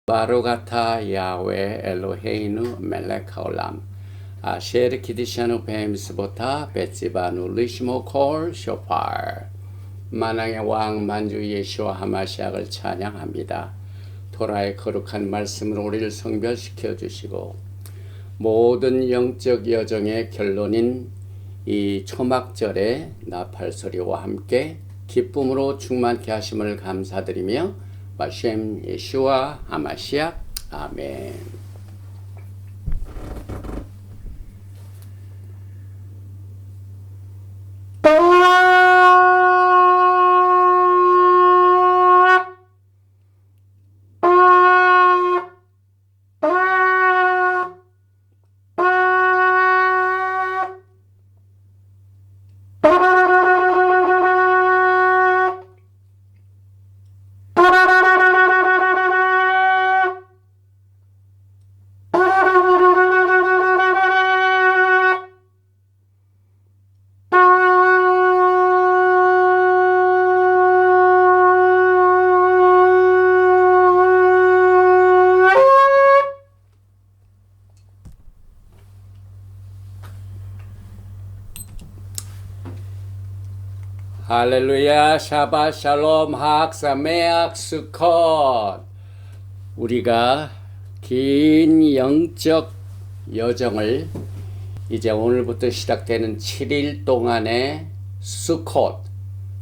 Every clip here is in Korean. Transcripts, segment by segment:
바로가타 야훼 엘로헤이누 멜렉 하올람 아셰르 키디샤누 베임스보타 베츠바누 리시모 콜 쇼팔. 만왕의 왕 만주 예수와 하마시아를 찬양합니다. 토라의 거룩한 말씀으로 우리를 성별시켜 주시고 모든 영적 여정의 결론인 이 초막절의 나팔소리와 함께 기쁨으로 충만케 하심을 감사드리며 바셈 예수와 하마시아 아멘. 할렐루야. 샤바 샬롬 학 사메악 수컷. 우리가 긴 영적 여정을 이제 오늘부터 시작되는 7일 동안의 수컷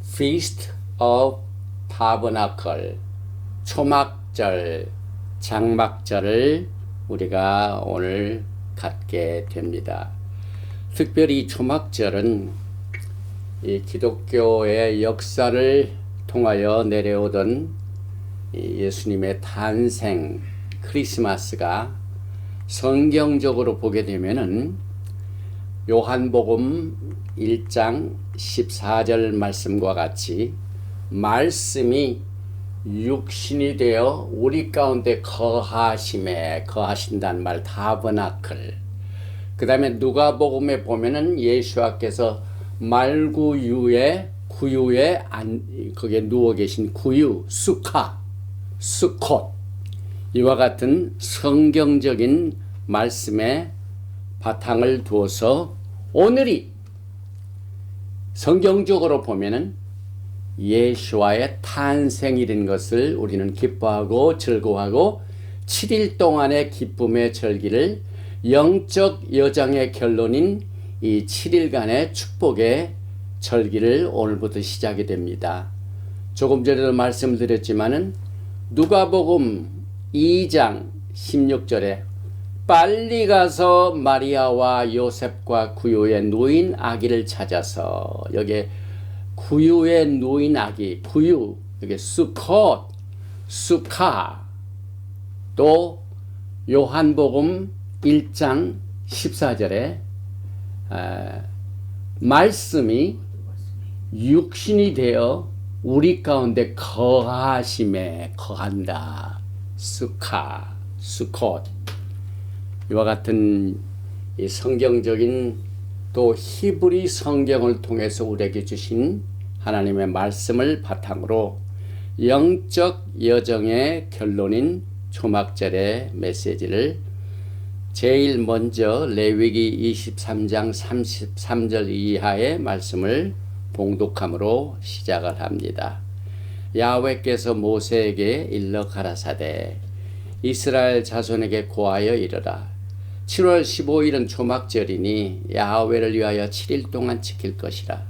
Feast of Tabernacle 초막절 장막절을 우리가 오늘 갖게 됩니다. 특별히 초막절은 이 기독교의 역사를 통하여 내려오던 예수님의 탄생 크리스마스가 성경적으로 보게 되면은 요한복음 1장 14절 말씀과 같이 말씀이 육신이 되어 우리 가운데 거하신다는 말 타버나클. 그 다음에 누가복음에 보면은 예수와께서 말구유에 구유에 거기에 누워 계신 구유 수카 수콧 이와 같은 성경적인 말씀에 바탕을 두어서 오늘이 성경적으로 보면은 예수와의 탄생일인 것을 우리는 기뻐하고 즐거워하고 7일 동안의 기쁨의 절기를 영적 여정의 결론인 이 7일간의 축복의 절기를 오늘부터 시작이 됩니다. 조금 전에도 말씀을 드렸지만은 누가복음 2장 16절에 빨리 가서 마리아와 요셉과 구유의 누인 아기를 찾아서 여기에 구유의 누인 아기 구유 여기 수콧 수카 또 요한복음 1장 14절에 말씀이 육신이 되어 우리 가운데 거하심에 거한다. 수카, 수콧 이와 같은 이 성경적인 또 히브리 성경을 통해서 우리에게 주신 하나님의 말씀을 바탕으로 영적 여정의 결론인 초막절의 메시지를 제일 먼저 레위기 23장 33절 이하의 말씀을 봉독함으로 시작을 합니다. 야훼께서 모세에게 일러 가라사대 이스라엘 자손에게 고하여 이르라. 7월 15일은 초막절이니 야훼를 위하여 7일 동안 지킬 것이라.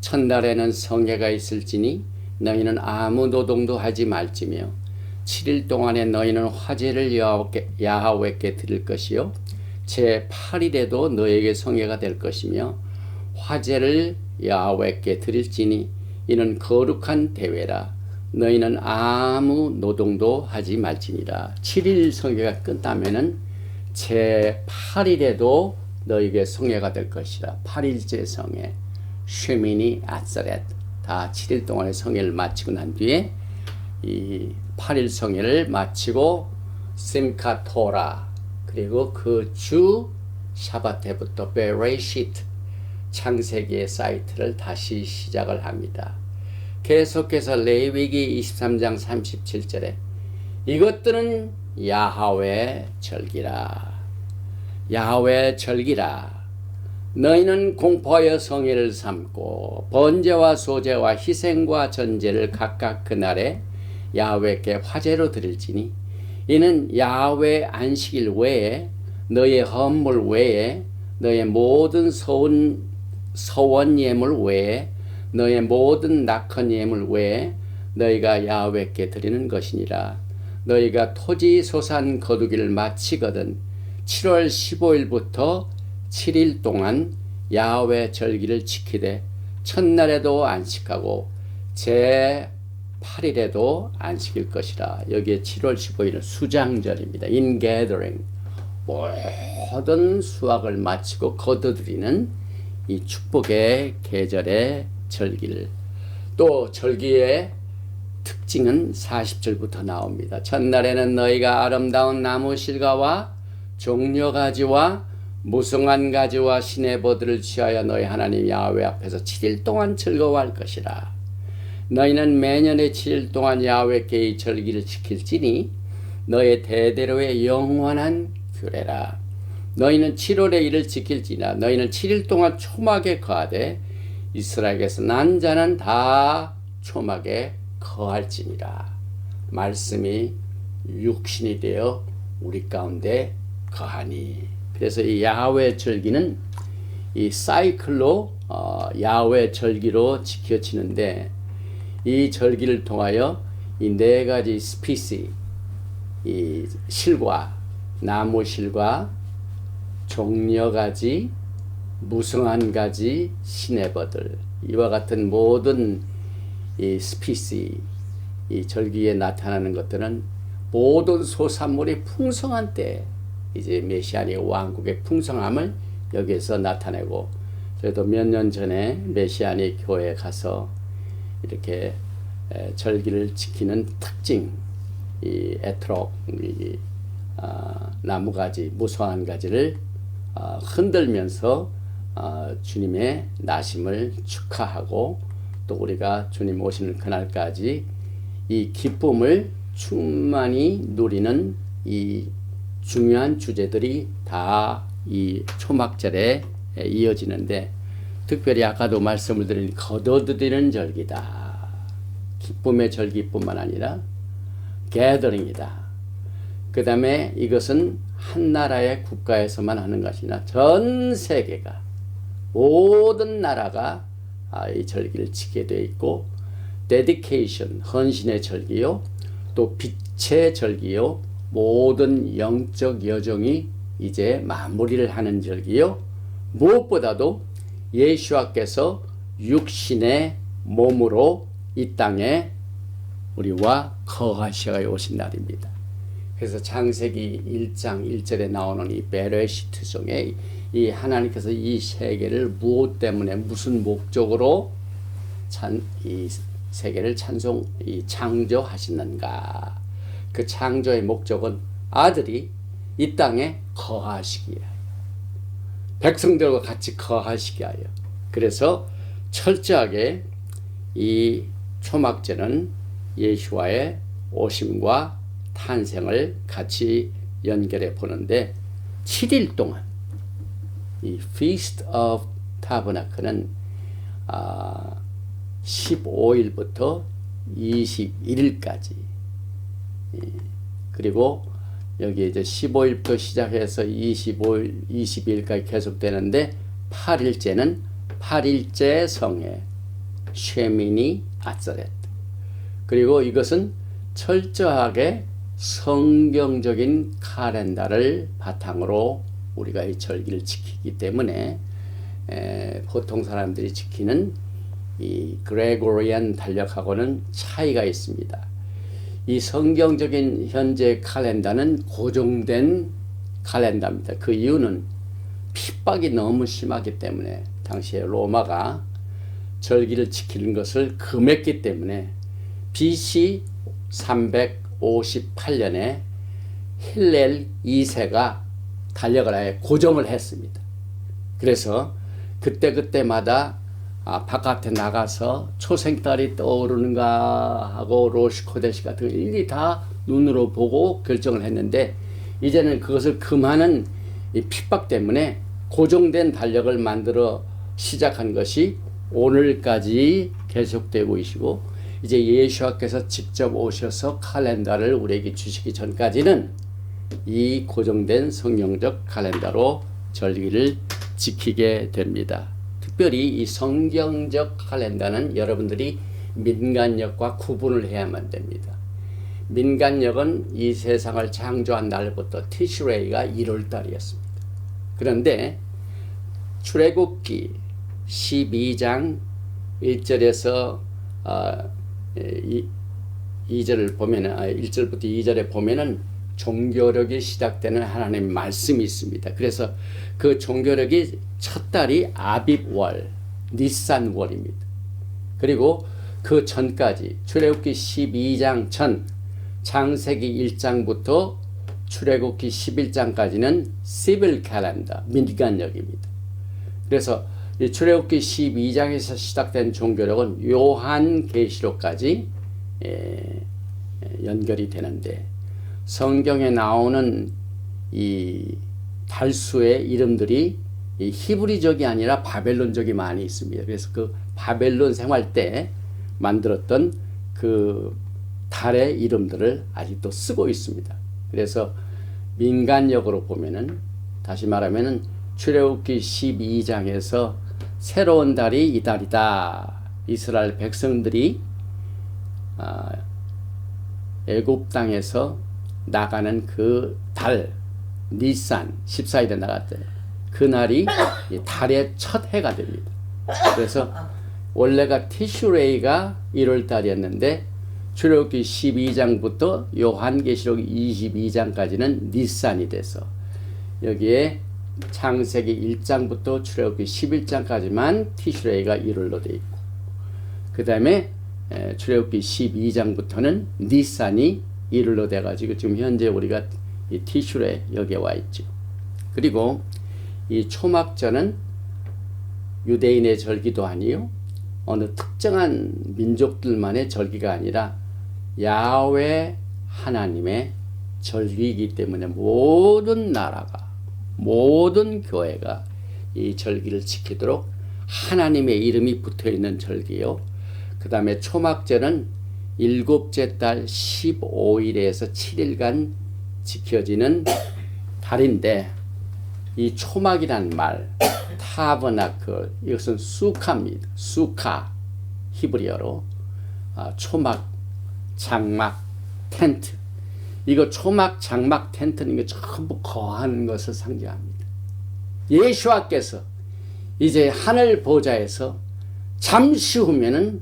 첫날에는 성회가 있을지니 너희는 아무 노동도 하지 말지며 7일 동안에 너희는 화제를 야훼께 드릴 것이요 제 8일에도 너에게 성회가 될 것이며 화제를 야훼께 드릴지니 이는 거룩한 대회라. 너희는 아무 노동도 하지 말지니라. 7일 성회가 끝나면은 제 8일에도 너에게 성회가 될 것이라. 8일째 성회 쉐미니 아스렛 다 7일 동안의 성회를 마치고 난 뒤에 이 8일 성회를 마치고 심카 토라 그리고 그 주 샤바테부터 베레시트 창세기의 사이트를 다시 시작을 합니다. 계속해서 레위기 23장 37절에 이것들은 야하웨 절기라. 야하웨 절기라. 너희는 공포하여 성회를 삼고 번제와 소제와 희생과 전제를 각각 그날에 야훼께 화제로 드릴지니 이는 야훼 안식일 외에 너의 헌물 외에 너의 모든 서원 예물 외에 너의 모든 낙헌 예물 외에 너희가 야훼께 드리는 것이니라. 너희가 토지 소산 거두기를 마치거든 7월 15일부터 7일 동안 야훼 절기를 지키되 첫날에도 안식하고 제 8일에도 안식일 것이라. 여기에 7월 15일은 수장절입니다. 인게더링. 모든 수확을 마치고 거두드리는 이 축복의 계절의 절기를. 또 절기의 특징은 40절부터 나옵니다. 첫날에는 너희가 아름다운 나무 실과와 종려가지와 무성한 가지와 시내버들을 취하여 너희 하나님 야훼 앞에서 7일 동안 즐거워할 것이라. 너희는 매년의 7일 동안 야훼께 이 절기를 지킬지니 너의 대대로의 영원한 규례라. 너희는 7월에 이를 지킬지나 너희는 7일 동안 초막에 거하되 이스라엘에서 난 자는 다 초막에 거할지니라. 말씀이 육신이 되어 우리 가운데 거하니. 그래서 이 야훼 절기는 이 사이클로 야훼 절기로 지켜지는데 이 절기를 통하여 이 네 가지 스피시, 이 실과, 나무 실과, 종려가지, 무성한 가지, 시내버들, 이와 같은 모든 이 스피시, 이 절기에 나타나는 것들은 모든 소산물이 풍성한 때 이제 메시아의 왕국의 풍성함을 여기에서 나타내고, 저희도 몇 년 전에 메시아의 교회에 가서 이렇게 절기를 지키는 특징, 이 에트록, 이 나무가지, 무성한 가지를 흔들면서 주님의 나심을 축하하고, 또 우리가 주님 오시는 그날까지 이 기쁨을 충만히 누리는 이 중요한 주제들이 다 이 초막절에 이어지는데, 특별히 아까도 말씀을 드린 거둬들이는 절기다. 기쁨의 절기뿐만 아니라 게더링이다. 그 다음에 이것은 한 나라의 국가에서만 하는 것이 아니라 전 세계가, 모든 나라가 이 절기를 지키게 되어 있고, 데디케이션, 헌신의 절기요, 또 빛의 절기요, 모든 영적 여정이 이제 마무리를 하는 절기요, 무엇보다도 예수와께서 육신의 몸으로 이 땅에 우리와 거하시어 오신 날입니다. 그래서 창세기 1장 1절에 나오는 이 베레시트 중에 이 하나님께서 이 세계를 무엇 때문에 무슨 목적으로 이 세계를 창조하시는가. 그 창조의 목적은 아들이 이 땅에 거하시기 위하여, 백성들과 같이 거하시기 위하여. 그래서 철저하게 이 초막절은 예수와의 오심과 탄생을 같이 연결해 보는데, 7일 동안 이 Feast of Tabernacle는 15일부터 21일까지, 그리고 여기 이제 15일부터 시작해서 22일까지 계속되는데, 8일째는 8일째 성회 쉐미니 아츠렛. 그리고 이것은 철저하게 성경적인 칼렌다를 바탕으로 우리가 이 절기를 지키기 때문에 보통 사람들이 지키는 이 그레고리안 달력하고는 차이가 있습니다. 이 성경적인 현재 칼렌다는 고정된 칼렌다입니다. 그 이유는 핍박이 너무 심하기 때문에, 당시에 로마가 절기를 지키는 것을 금했기 때문에 BC 358년에 힐렐 2세가 달력을 아예 고정을 했습니다. 그래서 그때마다 바깥에 나가서 초생달이 떠오르는가 하고 로시코데시 같은 거 일일이 다 눈으로 보고 결정을 했는데 이제는 그것을 금하는 이 핍박 때문에 고정된 달력을 만들어 시작한 것이 오늘까지 계속되고 있고 이제 예수님께서 직접 오셔서 칼렌더를 우리에게 주시기 전까지는 이 고정된 성경적 칼렌더로 절기를 지키게 됩니다. 특별히 이 성경적 칼렌더는 여러분들이 민간력과 구분을 해야만 됩니다. 민간력은 이 세상을 창조한 날부터 티슈레이가 1월 달이었습니다. 그런데 출애굽기 12장 1절에서 2절을 보면은 1절부터 2절에 보면은 종교력이 시작되는 하나님의 말씀이 있습니다. 그래서 그 종교력이 첫 달이 아빕월, 니산월입니다. 그리고 그 전까지 출애굽기 12장 전 창세기 1장부터 출애굽기 11장까지는 시빌 캘린더, 민간력입니다. 그래서 이 출애굽기 12장에서 시작된 종교력은 요한계시록까지 연결이 되는데 성경에 나오는 이 달수의 이름들이 이 히브리적이 아니라 바벨론적이 많이 있습니다. 그래서 그 바벨론 생활 때 만들었던 그 달의 이름들을 아직도 쓰고 있습니다. 그래서 민간력으로 보면은 다시 말하면은 출애굽기 12장에서 새로운 달이 이 달이다. 이스라엘 백성들이 애굽 땅에서 나가는 그 달 니산 14일에 나갔대. 그날이 달의 첫 해가 됩니다. 그래서 원래가 티슈레이가 1월 달이었는데 출애굽기 12장부터 요한계시록 22장까지는 니산이 돼서 여기에 창세기 1장부터 출애굽기 11장까지만 티슈레이가 1월로 되어 있고 그 다음에 출애굽기 12장부터는 니산이 1월로 돼가지고 지금 현재 우리가 이 티슈레 여기에 와 있죠. 그리고 이 초막절은 유대인의 절기도 아니요 어느 특정한 민족들만의 절기가 아니라 야훼 하나님의 절기이기 때문에 모든 나라가 모든 교회가 이 절기를 지키도록 하나님의 이름이 붙어있는 절기요. 그 다음에 초막절은 일곱째 달 15일에서 7일간 지켜지는 달인데 이 초막이란 말 타버나클 이것은 수카입니다. 수카 히브리어로 초막, 장막, 텐트 이거 초막, 장막, 텐트는 이거 전부 거하는 것을 상징합니다. 예수와께서 이제 하늘 보좌에서 잠시 후면은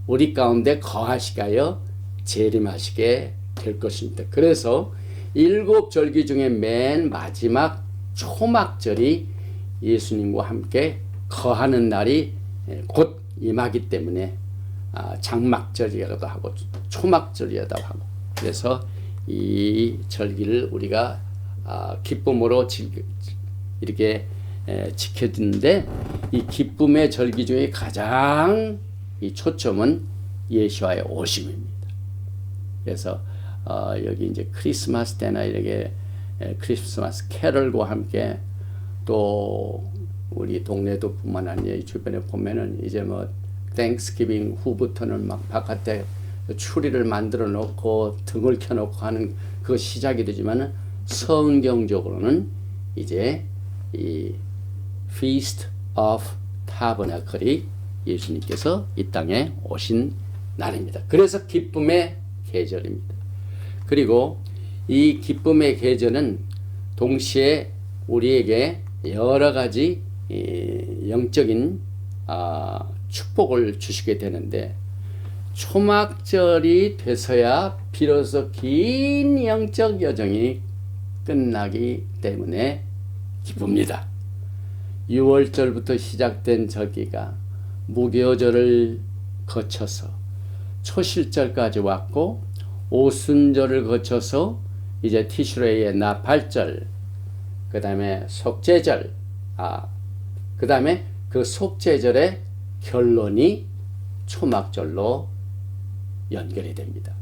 우리 가운데 거하시가여 재림하시게 될 것입니다. 그래서 일곱 절기 중에 맨 마지막 초막절이 예수님과 함께 거하는 날이 곧 임하기 때문에 장막절이라고도 하고 초막절이라고 하고 그래서 이 절기를 우리가 기쁨으로 이렇게 지켜지는데 이 기쁨의 절기 중에 가장 이 초점은 예수와의 오심입니다. 그래서 여기 이제 크리스마스 때나 이렇게 크리스마스 캐럴과 함께 또 우리 동네도 뿐만 아니라 주변에 보면은 이제 뭐 땡스기빙 후부터는 막 바깥에 추리를 만들어 놓고 등을 켜 놓고 하는 그 시작이 되지만은 성경적으로는 이제 이 Feast of Tabernacle이 예수님께서 이 땅에 오신 날입니다. 그래서 기쁨의 계절입니다. 그리고 이 기쁨의 계절은 동시에 우리에게 여러 가지 영적인 축복을 주시게 되는데 초막절이 돼서야 비로소 긴 영적 여정이 끝나기 때문에 기쁩니다. 6월절부터 시작된 절기가 무교절을 거쳐서 초실절까지 왔고 오순절을 거쳐서 이제 티슈레이의 나팔절 그 다음에 속죄절 그 다음에 그 속죄절의 결론이 초막절로 연결이 됩니다.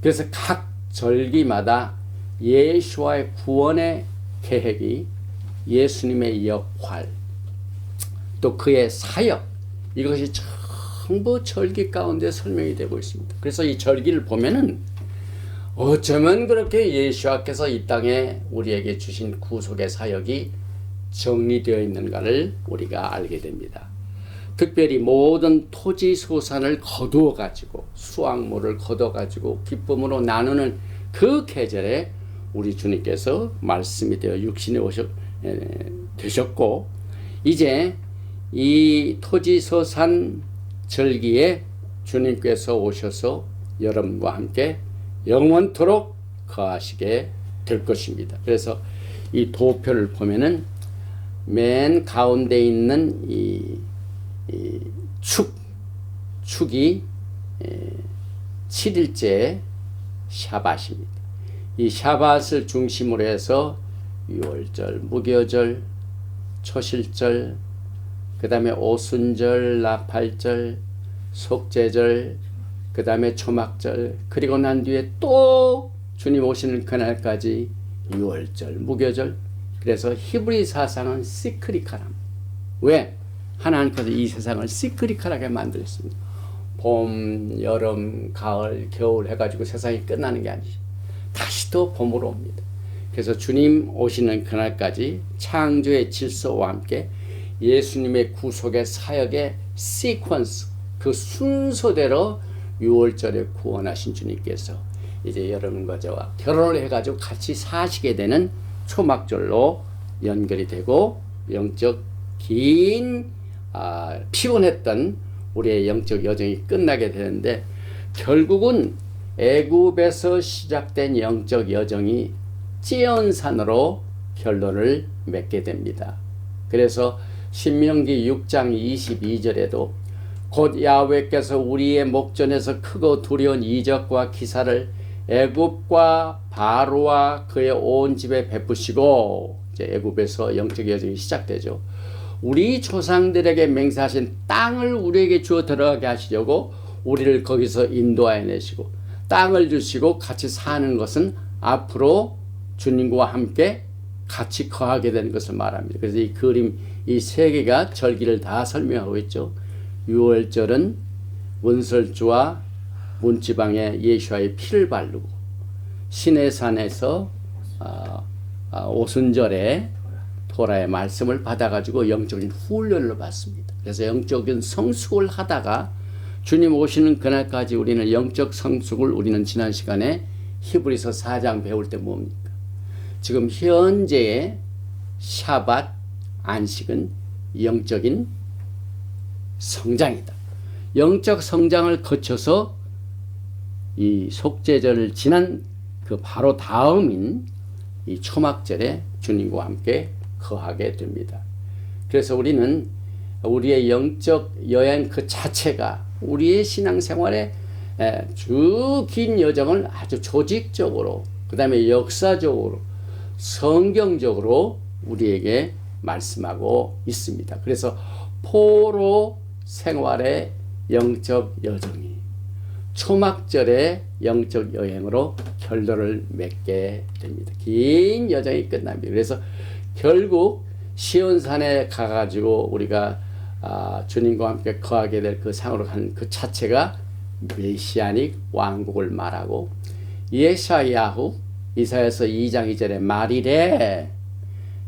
그래서 각 절기마다 예수와의 구원의 계획이, 예수님의 역할, 또 그의 사역, 이것이 전부 절기 가운데 설명이 되고 있습니다. 그래서 이 절기를 보면은 어쩌면 그렇게 예수와께서 이 땅에 우리에게 주신 구속의 사역이 정리되어 있는가를 우리가 알게 됩니다. 특별히 모든 토지 소산을 거두어 가지고, 수확물을 거둬 가지고 기쁨으로 나누는 그 계절에 우리 주님께서 말씀이 되어 육신에 되셨고, 이제 이 토지 소산 절기에 주님께서 오셔서 여러분과 함께 영원토록 거하시게 될 것입니다. 그래서 이 도표를 보면은 맨 가운데 있는 이 축이 7일째 샤밧입니다. 이 샤밧을 중심으로 해서 유월절, 무교절, 초실절, 그 다음에 오순절, 나팔절, 속죄절, 그 다음에 초막절, 그리고 난 뒤에 또 주님 오시는 그날까지 유월절, 무교절. 그래서 히브리 사상은 시크리카람. 왜? 하나님께서 이 세상을 시크리컬하게 만들었습니다. 봄, 여름, 가을, 겨울 해가지고 세상이 끝나는 게 아니죠. 다시 또 봄으로 옵니다. 그래서 주님 오시는 그날까지 창조의 질서와 함께 예수님의 구속의 사역의 시퀀스, 그 순서대로 6월절에 구원하신 주님께서 이제 여러분과 저와 결혼을 해가지고 같이 사시게 되는 초막절로 연결이 되고, 영적 긴 피곤했던 우리의 영적 여정이 끝나게 되는데, 결국은 애굽에서 시작된 영적 여정이 찌언산으로 결론을 맺게 됩니다. 그래서 신명기 6장 22절에도 곧 야훼께서 우리의 목전에서 크고 두려운 이적과 기사를 애굽과 바로와 그의 온 집에 베푸시고, 이제 애굽에서 영적 여정이 시작되죠. 우리 조상들에게 맹세하신 땅을 우리에게 주어 들어가게 하시려고 우리를 거기서 인도하여 내시고, 땅을 주시고 같이 사는 것은 앞으로 주님과 함께 같이 거하게 되는 것을 말합니다. 그래서 이 그림, 이 세 개가 절기를 다 설명하고 있죠. 유월절은 문설주와 문지방에 예수와의 피를 바르고, 시내산에서 오순절에 토라의 말씀을 받아가지고 영적인 훈련을 받습니다. 그래서 영적인 성숙을 하다가 주님 오시는 그날까지 우리는 영적 성숙을, 우리는 지난 시간에 히브리서 4장 배울 때 뭡니까? 지금 현재의 샤밧 안식은 영적인 성장이다. 영적 성장을 거쳐서 이 속죄절을 지난 그 바로 다음인 이 초막절에 주님과 함께 거하게 됩니다. 그래서 우리는 우리의 영적 여행 그 자체가 우리의 신앙생활의 주 긴 여정을 아주 조직적으로, 그 다음에 역사적으로, 성경적으로 우리에게 말씀하고 있습니다. 그래서 포로 생활의 영적 여정이 초막절의 영적 여행으로 결론을 맺게 됩니다. 긴 여정이 끝납니다. 그래서 결국 시온산에 가가지고 우리가 주님과 함께 거하게 될 그 상으로 가는 그 자체가 메시아닉 왕국을 말하고, 예샤야후 이사야서 2장 2절에 말이래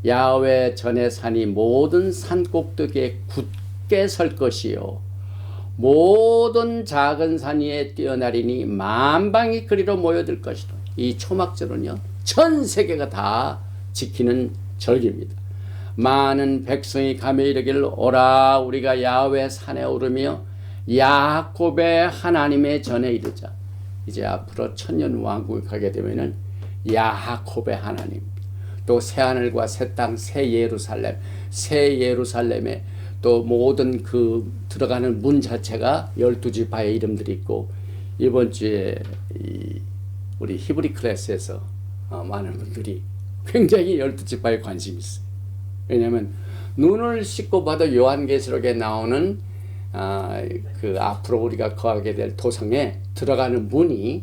야훼 전의 산이 모든 산꼭대기에 굳게 설 것이요 모든 작은 산 위에 뛰어나리니 만방이 그리로 모여들 것이다. 이 초막절은요 전 세계가 다 지키는 절기입니다. 많은 백성이 가며 이르기를 오라 우리가 야훼 산에 오르며 야곱의 하나님의 전에 이르자. 이제 앞으로 천년 왕국에 가게 되면은 야곱의 하나님, 또 새하늘과 새 땅, 새 예루살렘, 새 예루살렘에 또 모든 그 들어가는 문 자체가 12지파의 이름들이 있고, 이번 주에 우리 히브리 클래스에서 많은 분들이 굉장히 12지파에 관심이 있어요. 왜냐하면 눈을 씻고 봐도 요한계시록에 나오는 그 앞으로 우리가 거하게 될 도성에 들어가는 문이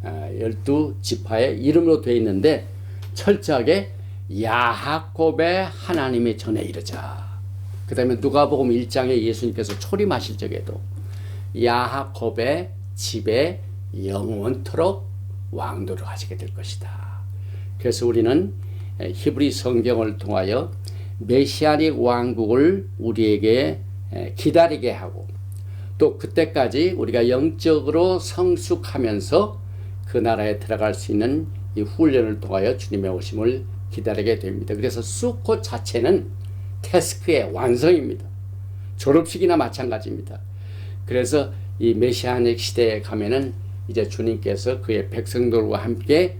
12지파의 이름으로 되어 있는데 철저하게 야하곱의 하나님의 전에 이르자. 그 다음에 누가복음 1장에 예수님께서 초림하실 적에도 야하곱의 집에 영원토록 왕도를 하시게 될 것이다. 그래서 우리는 히브리 성경을 통하여 메시아닉 왕국을 우리에게 기다리게 하고 또 그때까지 우리가 영적으로 성숙하면서 그 나라에 들어갈 수 있는 이 훈련을 통하여 주님의 오심을 기다리게 됩니다. 그래서 수코 자체는 태스크의 완성입니다. 졸업식이나 마찬가지입니다. 그래서 이 메시아닉 시대에 가면은 이제 주님께서 그의 백성들과 함께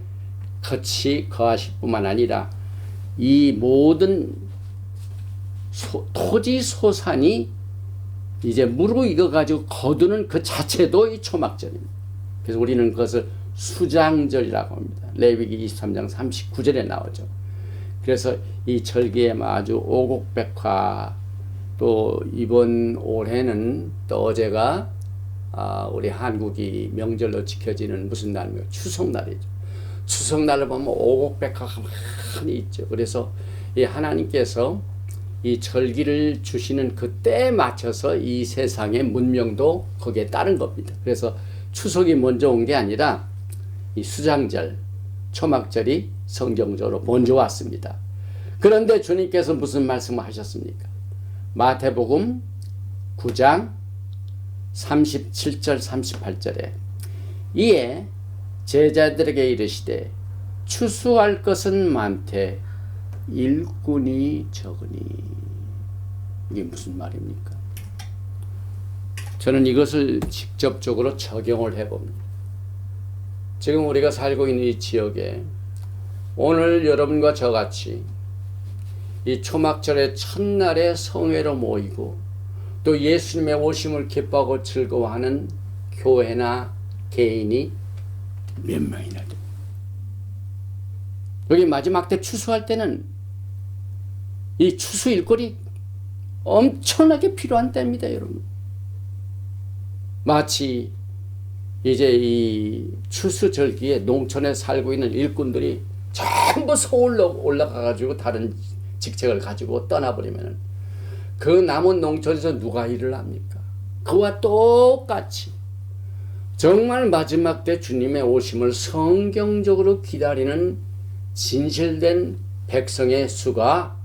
같이 거하실 뿐만 아니라 이 모든 토지 소산이 이제 무르익어 가지고 거두는 그 자체도 이 초막절입니다. 그래서 우리는 그것을 수장절이라고 합니다. 레위기 23장 39절에 나오죠. 그래서 이 절기에 아주 오곡백화, 또 이번 올해는 또 어제가 우리 한국이 명절로 지켜지는 무슨 날이에요? 추석날이죠. 추석날을 보면 오곡백화가 많이 있죠. 그래서 이 하나님께서 이 절기를 주시는 그 때에 맞춰서 이 세상의 문명도 거기에 따른 겁니다. 그래서 추석이 먼저 온 게 아니라 이 수장절, 초막절이 성경적으로 먼저 왔습니다. 그런데 주님께서 무슨 말씀을 하셨습니까? 마태복음 9장 37절 38절에 이에 제자들에게 이르시되 추수할 것은 많되 일꾼이 적으니. 이게 무슨 말입니까? 저는 이것을 직접적으로 적용을 해봅니다. 지금 우리가 살고 있는 이 지역에 오늘 여러분과 저같이 이 초막절의 첫날에 성회로 모이고 또 예수님의 오심을 기뻐하고 즐거워하는 교회나 개인이 몇 명이나 됩니다. 여기 마지막 때 추수할 때는 이 추수 일거리 엄청나게 필요한 때입니다, 여러분. 마치 이제 이 추수절기에 농촌에 살고 있는 일꾼들이 전부 서울로 올라가가지고 다른 직책을 가지고 떠나버리면 그 남은 농촌에서 누가 일을 합니까? 그와 똑같이 정말 마지막 때 주님의 오심을 성경적으로 기다리는 진실된 백성의 수가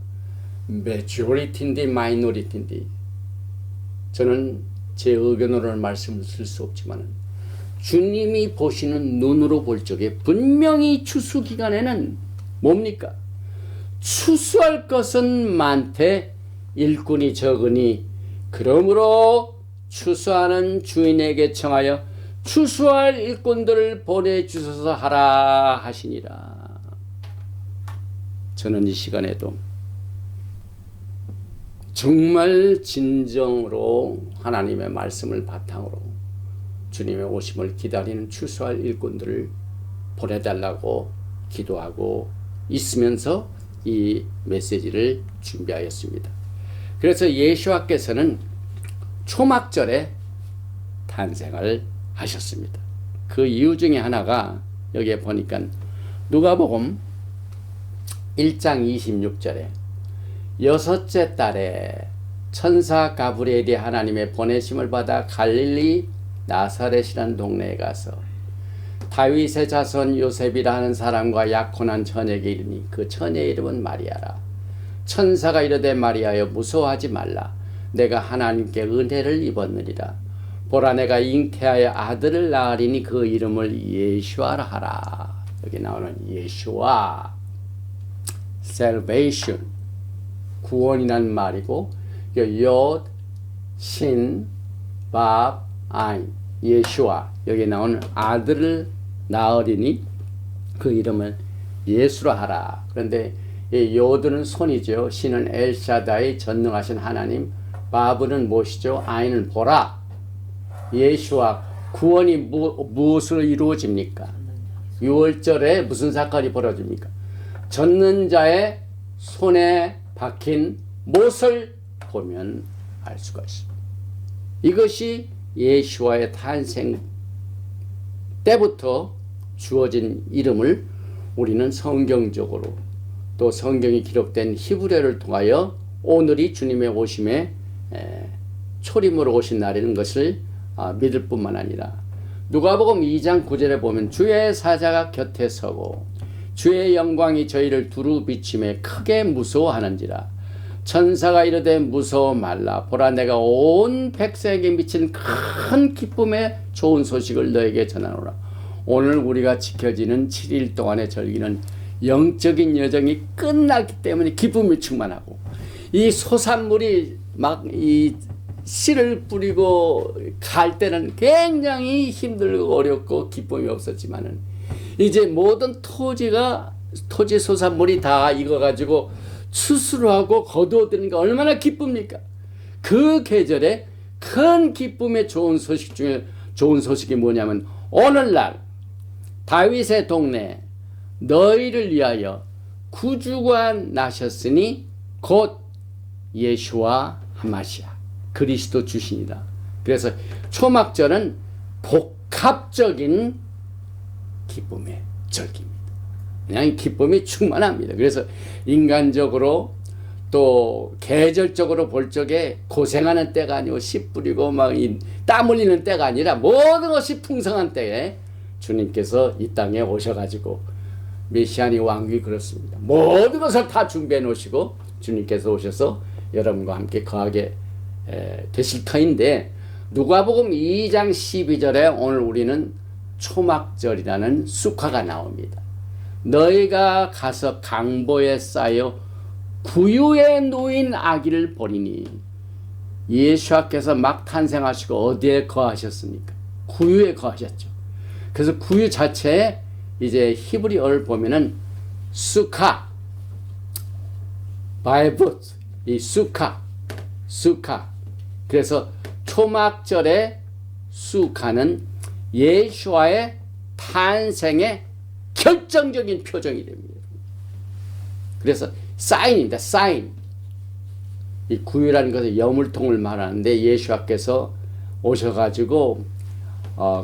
메조리티인데 마이너리티인데, 저는 제 의견으로는 말씀을 쓸 수 없지만 주님이 보시는 눈으로 볼 적에 분명히 추수 기간에는 뭡니까? 추수할 것은 많되 일꾼이 적으니 그러므로 추수하는 주인에게 청하여 추수할 일꾼들을 보내주소서 하라 하시니라. 저는 이 시간에도 정말 진정으로 하나님의 말씀을 바탕으로 주님의 오심을 기다리는 추수할 일꾼들을 보내달라고 기도하고 있으면서 이 메시지를 준비하였습니다. 그래서 예수와께서는 초막절에 탄생을 하셨습니다. 그 이유 중에 하나가 여기에 보니까 누가복음 1장 26절에 여섯째 달에 천사 가브리엘이 하나님의 보내심을 받아 갈릴리 나사렛이라는 동네에 가서 다윗의 자손 요셉이라 하는 사람과 약혼한 처녀에게 이르니 그 처녀의 이름은 마리아라. 천사가 이르되 마리아여 무서워하지 말라. 내가 하나님께 은혜를 입었느니라. 보라 내가 잉태하여 아들을 낳으리니 그 이름을 예수아라 하라. 여기 나오는 예수아, salvation, 구원이란 말이고 옅, 신, 밥, 아인, 예수아, 여기 나오는 아들을 낳으리니 그 이름을 예수라 하라. 그런데 이 요드는 손이죠. 신은 엘샤다이 전능하신 하나님, 바브는 무엇이죠? 아인은 보라. 예수와 구원이 무엇으로 이루어집니까? 6월절에 무슨 사건이 벌어집니까? 젖는 자의 손에 박힌 못을 보면 알 수가 있습니다. 이것이 예수와의 탄생 때부터 주어진 이름을 우리는 성경적으로 또 성경이 기록된 히브리어를 통하여 오늘이 주님의 오심에 초림으로 오신 날이라는 것을 믿을 뿐만 아니라 누가복음 2장 9절에 보면 주의 사자가 곁에 서고 주의 영광이 저희를 두루 비침에 크게 무서워하는지라 천사가 이르되 무서워 말라 보라 내가 온 백성에게 미친 큰 기쁨의 좋은 소식을 너에게 전하노라. 오늘 우리가 지켜지는 7일 동안의 절기는 영적인 여정이 끝났기 때문에 기쁨이 충만하고 이 소산물이 막 이 씨를 뿌리고 갈 때는 굉장히 힘들고 어렵고 기쁨이 없었지만은 이제 모든 토지 소산물이 다 익어가지고 추수하고 거두어들으니까 얼마나 기쁩니까? 그 계절에 큰 기쁨의 좋은 소식 중에 좋은 소식이 뭐냐면 오늘날 다윗의 동네 너희를 위하여 구주가 나셨으니 곧 예수와 하마시아 그리스도 주시니라. 그래서 초막절은 복합적인 기쁨의 절기입니다. 그냥 기쁨이 충만합니다. 그래서 인간적으로 또 계절적으로 볼 적에 고생하는 때가 아니고 씨 뿌리고 막 땀 흘리는 때가 아니라 모든 것이 풍성한 때에 주님께서 이 땅에 오셔가지고 메시아니 왕국이 그렇습니다. 모든 것을 다 준비해 놓으시고 주님께서 오셔서 여러분과 함께 거하게 되실 터인데 누가복음 2장 12절에 오늘 우리는 초막절이라는 쑥화가 나옵니다. 너희가 가서 강보에 쌓여 구유에 놓인 아기를 보리니 예수께서 막 탄생하시고 어디에 거하셨습니까? 구유에 거하셨죠. 그래서 구유 자체에 이제 히브리어를 보면은 수카 바이브트 이 수카 그래서 초막절의 수카는 예수와의 탄생의 결정적인 표정이 됩니다. 그래서 사인입니다. 사인. 이 구유라는 것은 여물통을 말하는데 예수께서 오셔가지고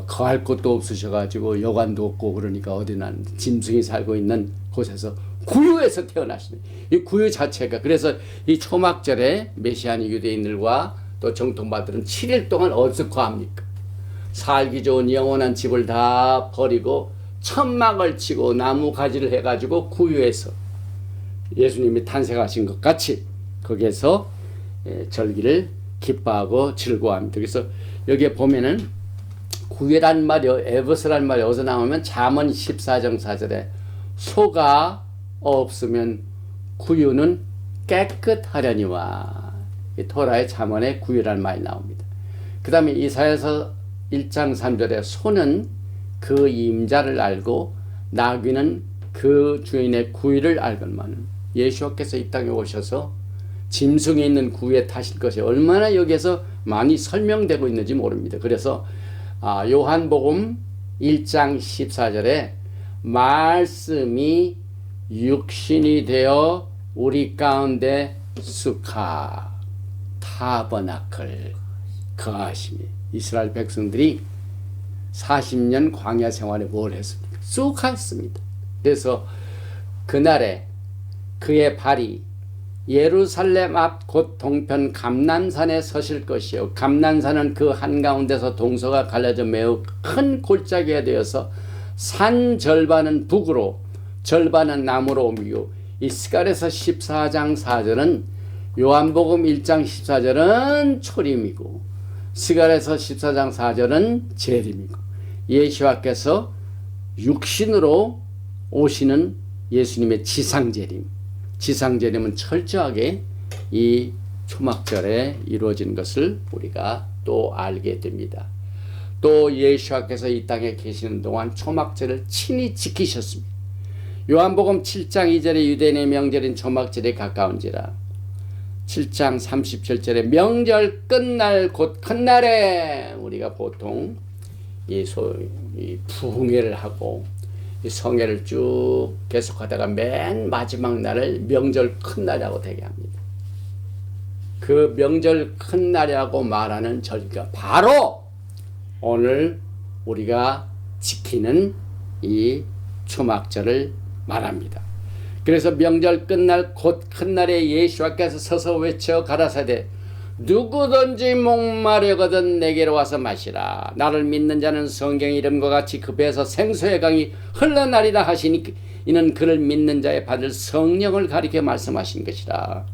거할 곳도 없으셔가지고 여관도 없고 그러니까 어디나 짐승이 살고 있는 곳에서 구유에서 태어나시는 이 구유 자체가 그래서 이 초막절에 메시아니 유대인들과 또 정통파들은 7일 동안 어디서 거합니까? 살기 좋은 영원한 집을 다 버리고 천막을 치고 나무 가지를 해가지고 구유에서 예수님이 탄생하신 것 같이 거기에서 절기를 기뻐하고 즐거워합니다. 그래서 여기에 보면은 구유란 말이 에버스란 말이 어디서 나오면 잠언 14장 4절에 소가 없으면 구유는 깨끗하려니와 토라의 잠언에 구유란 말이 나옵니다. 그 다음에 이사야서 1장 3절에 소는 그 임자를 알고 나귀는 그 주인의 구유를 알건만은 예수께서 이 땅에 오셔서 짐승에 있는 구유에 타실 것이 얼마나 여기에서 많이 설명되고 있는지 모릅니다. 그래서 요한복음 1장 14절에 말씀이 육신이 되어 우리 가운데 수카 타버나클 거하시니 이스라엘 백성들이 40년 광야 생활에 뭘 했습니까? 수카했습니다. 그래서 그날에 그의 발이 예루살렘 앞 곧 동편 감난산에 서실 것이요 감난산은 그 한가운데서 동서가 갈라져 매우 큰 골짜기가 되어서 산 절반은 북으로 절반은 남으로 옮기고 이 스갈에서 14장 4절은 요한복음 1장 14절은 초림이고 스갈에서 14장 4절은 재림이고 예수께서 육신으로 오시는 예수님의 지상재림은 철저하게 이 초막절에 이루어진 것을 우리가 또 알게 됩니다. 또 예수께서 이 땅에 계시는 동안 초막절을 친히 지키셨습니다. 요한복음 7장 2절에 유대인의 명절인 초막절에 가까운지라 7장 37절에 명절 끝날 곧 큰날에 우리가 보통 이 부흥회를 하고 이 성회를 쭉 계속하다가 맨 마지막 날을 명절 큰날이라고 되게 합니다. 그 명절 큰날이라고 말하는 절기가 바로 오늘 우리가 지키는 이 초막절을 말합니다. 그래서 명절 끝날 곧 큰 날에 예수께서 서서 외쳐 가라사대 누구든지 목마르거든 내게로 와서 마시라. 나를 믿는 자는 성경 이름과 같이 그 배에서 생수의 강이 흘러나리라 하시니 이는 그를 믿는 자의 받을 성령을 가리켜 말씀하신 것이라.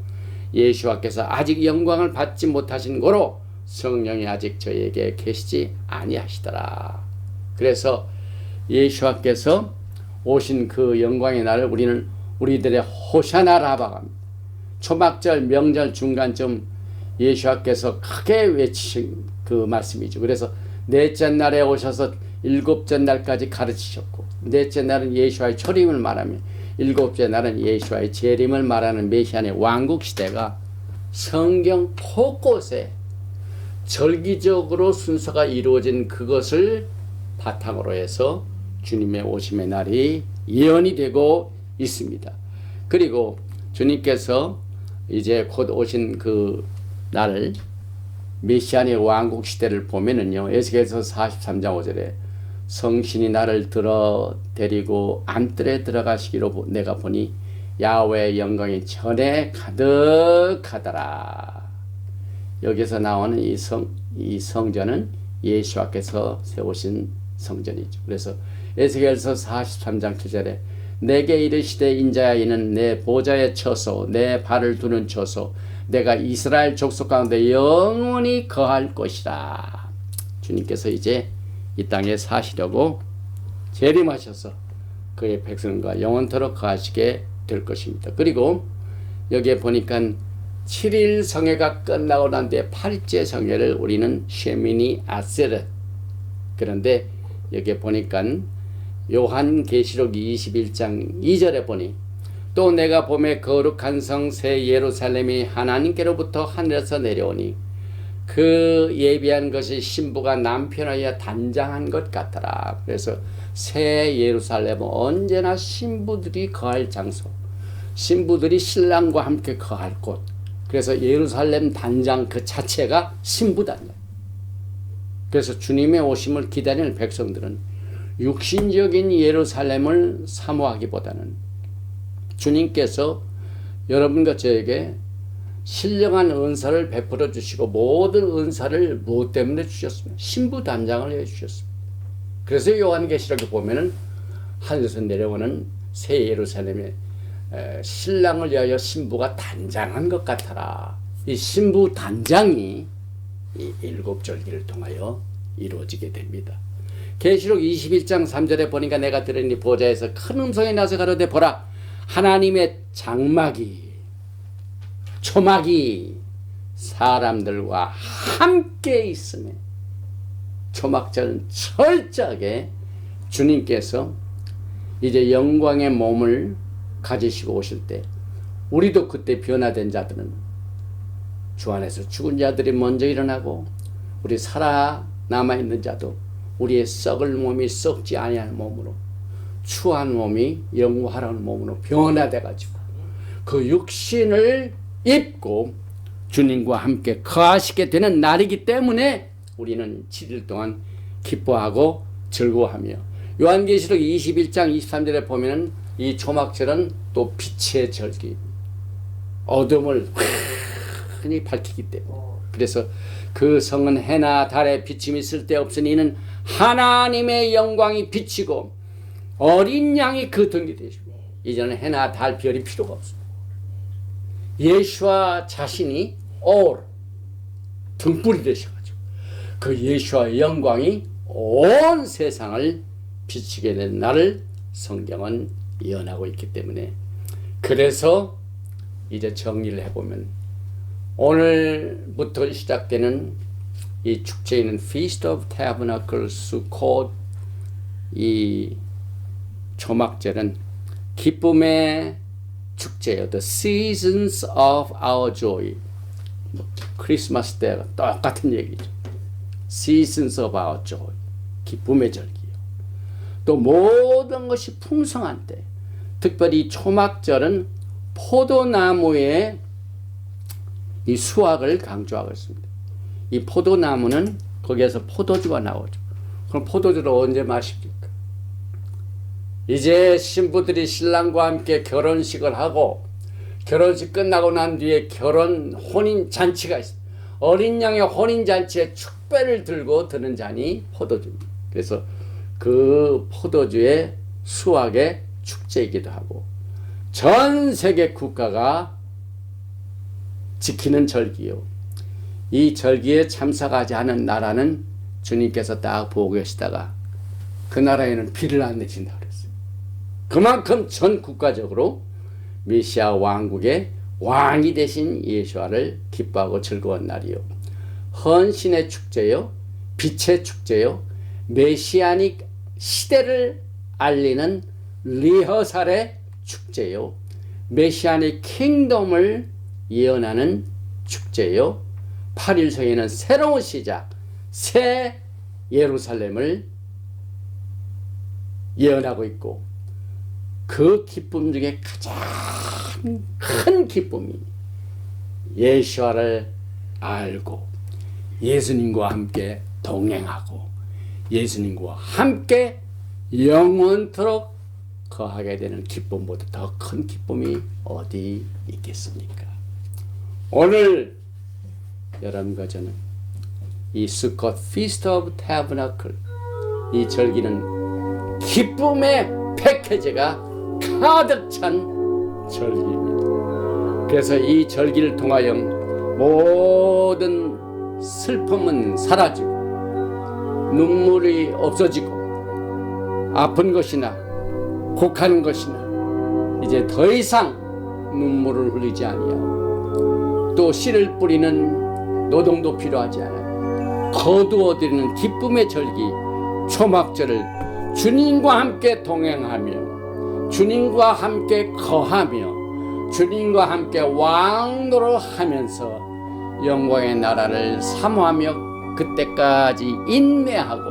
예수께서 아직 영광을 받지 못하신 고로 성령이 아직 저에게 계시지 아니하시더라. 그래서 예수께서 오신 그 영광의 날을 우리는 우리들의 호샤나 라바가 합니다. 초막절 명절 중간쯤 예수께서 크게 외치신 그 말씀이죠. 그래서 넷째 날에 오셔서 일곱째 날까지 가르치셨고 넷째 날은 예수와의 초림을 말하며 일곱째 날은 예수와의 재림을 말하는 메시안의 왕국 시대가 성경 곳곳에 절기적으로 순서가 이루어진 그것을 바탕으로 해서 주님의 오심의 날이 예언이 되고 있습니다. 그리고 주님께서 이제 곧 오신 그 날을 메시안의 왕국 시대를 보면은요, 에스겔서 43장 5절에 성신이 나를 데리고 안뜰에 들어가시기로 내가 보니 야훼의 영광이 전에 가득하더라. 여기서 나오는 이 성전은 예수께서 세우신 성전이죠. 그래서 에스겔서 43장 7절에 내게 이르시되 인자야 이는 내 보좌에 처소 내 발을 두는 처소 내가 이스라엘 족속 가운데 영원히 거할 것이라. 주님께서 이제 이 땅에 사시려고 재림하셔서 그의 백성과 영원토록 거하시게 될 것입니다. 그리고 여기에 보니까 7일 성회가 끝나고 난 뒤에 8일째 성회를 우리는 쉐미니 아세렛. 그런데 여기에 보니까 요한계시록 21장 2절에 보니 또 내가 봄에 거룩한 성 새 예루살렘이 하나님께로부터 하늘에서 내려오니 그 예비한 것이 신부가 남편하여 단장한 것 같더라. 그래서 새 예루살렘은 언제나 신부들이 거할 장소, 신부들이 신랑과 함께 거할 곳. 그래서 예루살렘 단장 그 자체가 신부 단장. 그래서 주님의 오심을 기다리는 백성들은 육신적인 예루살렘을 사모하기보다는 주님께서 여러분과 저에게 신령한 은사를 베풀어 주시고 모든 은사를 무엇 때문에 주셨습니까? 신부 단장을 해 주셨습니다. 그래서 요한계시록에 보면은 하늘에서 내려오는 새 예루살렘에 신랑을 위하여 신부가 단장한 것 같아라. 이 신부 단장이 이 일곱 절기를 통하여 이루어지게 됩니다. 계시록 21장 3절에 보니까 내가 들으니 보좌에서 큰 음성이 나서 가로되 보라 하나님의 장막이 초막이 사람들과 함께 있으며 초막절은 철저하게 주님께서 이제 영광의 몸을 가지시고 오실 때 우리도 그때 변화된 자들은 주 안에서 죽은 자들이 먼저 일어나고 우리 살아남아있는 자도 우리의 썩을 몸이 썩지 아니한 몸으로 추한 몸이 영화로운 몸으로 변화돼 가지고 그 육신을 입고 주님과 함께 거하시게 되는 날이기 때문에 우리는 7일 동안 기뻐하고 즐거워하며 요한계시록 21장 23절에 보면 이 초막절은 또 빛의 절기 어둠을 흔히 밝히기 때문에 그래서 그 성은 해나 달에 비침이 쓸데없으니 이는 하나님의 영광이 비치고 어린 양이 그 등이 되시고 이제는 해나 달 별이 필요가 없습니다. 예수와 자신이 등불이 되셔가지고 그 예수와의 영광이 온 세상을 비치게 된 날을 성경은 예언하고 있기 때문에 그래서 이제 정리를 해보면 오늘부터 시작되는 이 축제에는 Feast of Tabernacles, 수콧 이 초막절은 기쁨의 축제예요. The seasons of our joy. 크리스마스 때가 똑같은 얘기죠. Seasons of our joy. 기쁨의 절기요. 또 모든 것이 풍성한 때. 특별히 초막절은 포도나무의 이 수확을 강조하고 있습니다. 이 포도나무는 거기에서 포도주가 나오죠. 그럼 포도주를 언제 마십니까? 이제 신부들이 신랑과 함께 결혼식을 하고 결혼식 끝나고 난 뒤에 혼인 잔치가 있어. 어린 양의 혼인 잔치에 축배를 들고 드는 잔이 포도주입니다. 그래서 그 포도주의 수확의 축제이기도 하고 전 세계 국가가 지키는 절기요. 이 절기에 참석하지 않은 나라는 주님께서 딱 보고 계시다가 그 나라에는 비를 안 내린다 그랬어요. 그만큼 전 국가적으로 메시아 왕국의 왕이 되신 예수와를 기뻐하고 즐거운 날이요. 헌신의 축제요. 빛의 축제요. 메시아닉 시대를 알리는 리허설의 축제요. 메시아닉 킹덤을 예언하는 축제요. 8일성에는 새로운 시작, 새 예루살렘을 예언하고 있고 그 기쁨 중에 가장 큰 기쁨이 예수와를 알고 예수님과 함께 동행하고 예수님과 함께 영원토록 거하게 되는 기쁨보다 더 큰 기쁨이 어디 있겠습니까? 오늘 여러분과 저는 이 스콧 피스트 오브 타버나클 이 절기는 기쁨의 패키지가 가득 찬 절기입니다. 그래서 이 절기를 통하여 모든 슬픔은 사라지고 눈물이 없어지고 아픈 것이나 혹하는 것이나 이제 더 이상 눈물을 흘리지 아니하고 또 씨를 뿌리는 노동도 필요하지 않아요. 거두어드리는 기쁨의 절기 초막절을 주님과 함께 동행하며 주님과 함께 거하며 주님과 함께 왕노릇하면서 영광의 나라를 사모하며 그때까지 인내하고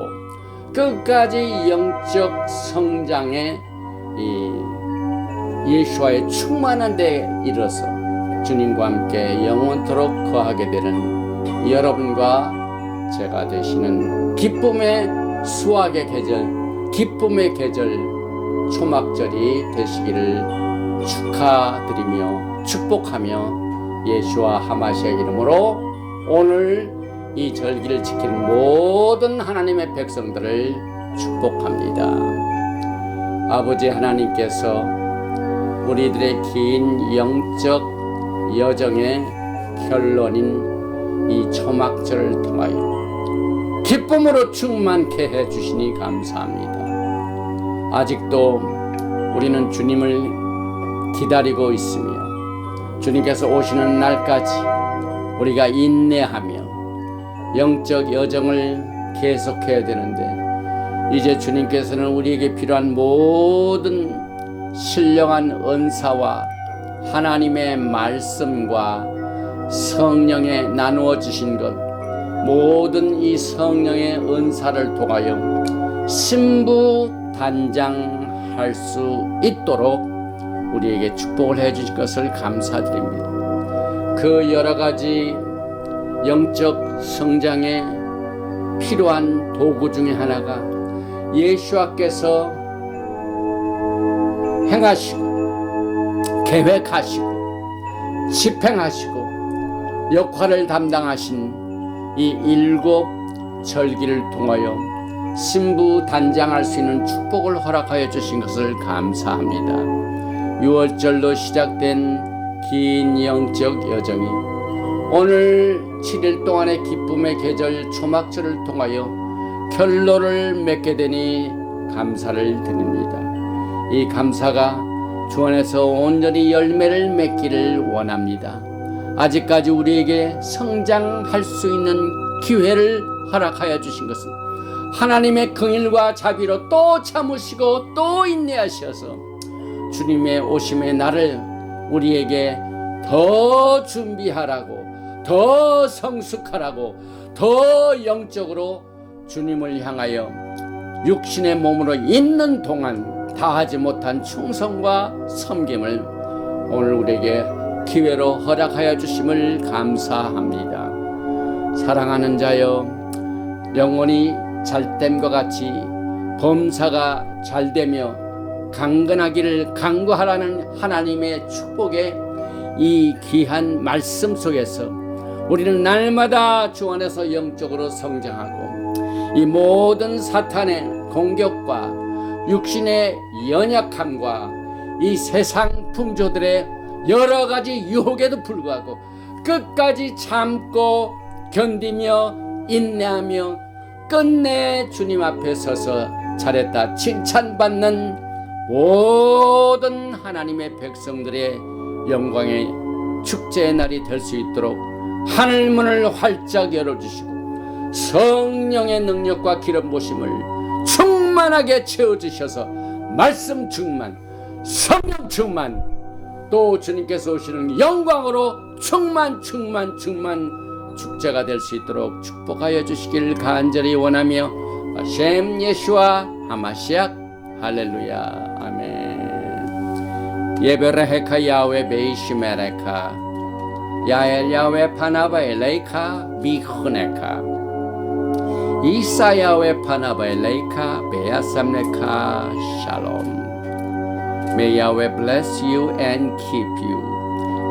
끝까지 영적 성장의 이 예수와의 충만한 데 이르러서 주님과 함께 영원토록 거하게 되는 여러분과 제가 되시는 기쁨의 수확의 계절, 기쁨의 계절 초막절이 되시기를 축하드리며 축복하며 예수와 하마시아의 이름으로 오늘 이 절기를 지키는 모든 하나님의 백성들을 축복합니다. 아버지 하나님께서 우리들의 긴 영적 여정의 결론인 이 초막절을 통하여 기쁨으로 충만케 해주시니 감사합니다. 아직도 우리는 주님을 기다리고 있으며 주님께서 오시는 날까지 우리가 인내하며 영적 여정을 계속해야 되는데 이제 주님께서는 우리에게 필요한 모든 신령한 은사와 하나님의 말씀과 성령에 나누어 주신 것 모든 이 성령의 은사를 통하여 신부단장할 수 있도록 우리에게 축복을 해 주신 것을 감사드립니다. 그 여러 가지 영적 성장에 필요한 도구 중에 하나가 예수와께서 행하시고 계획하시고 집행하시고 역할을 담당하신 이 7 절기를 통하여 신부 단장할 수 있는 축복을 허락하여 주신 것을 감사합니다. 6월절로 시작된 긴 영적 여정이 오늘 7일 동안의 기쁨의 계절 초막절을 통하여 결론을 맺게 되니 감사를 드립니다. 이 감사가 주 안에서 온전히 열매를 맺기를 원합니다. 아직까지 우리에게 성장할 수 있는 기회를 허락하여 주신 것은 하나님의 긍휼과 자비로 또 참으시고 또 인내하셔서 주님의 오심의 날을 우리에게 더 준비하라고 더 성숙하라고 더 영적으로 주님을 향하여 육신의 몸으로 있는 동안 다하지 못한 충성과 섬김을 오늘 우리에게 기회로 허락하여 주심을 감사합니다. 사랑하는 자여 영혼이 잘됨과 같이 범사가 잘되며 강건하기를 강구하라는 하나님의 축복의 이 귀한 말씀 속에서 우리는 날마다 주 안에서 영적으로 성장하고 이 모든 사탄의 공격과 육신의 연약함과 이 세상 풍조들의 여러 가지 유혹에도 불구하고 끝까지 참고 견디며 인내하며 끝내 주님 앞에 서서 잘했다 칭찬받는 모든 하나님의 백성들의 영광의 축제의 날이 될 수 있도록 하늘문을 활짝 열어주시고 성령의 능력과 기름 부으심을 충만하게 채워주셔서 말씀 충만, 성령 충만, 또 주님께서 오시는 영광으로 충만 축제가 될 수 있도록 축복하여 주시길 간절히 원하며 셴 예슈아 하마시악 할렐루야 아멘. 예베레헤카 야외 베이시메레카 야엘 야외 파나바엘레이카 미흐네카 이사 야외 파나바엘레이카 베야삼레카 샬롬. May Yahweh bless you and keep you.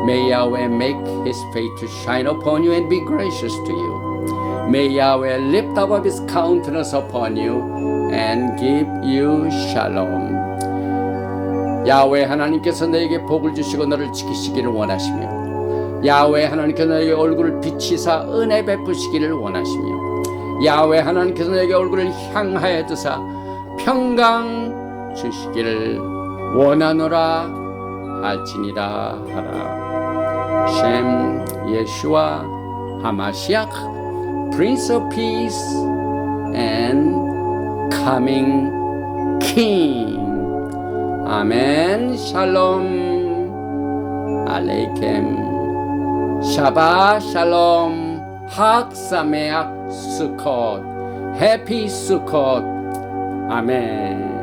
May Yahweh make his face to shine upon you and be gracious to you. May Yahweh lift up his countenance upon you and give you shalom. 야훼 하나님께서 너에게 복을 주시고 너를 지키시기를 원하시며 야훼 하나님께서 너에게 얼굴을 비치사 은혜 베푸시기를 원하시며 야훼 하나님께서 너에게 얼굴을 향하여 드사 평강 주시기를 원하노라 할지니라 하라. 셴 예슈아 하마시ach Prince of Peace and Coming King. 아멘. 샬롬 알레이켐 샤바 샬롬 학 사메악 스콧 해피 스콧 아멘.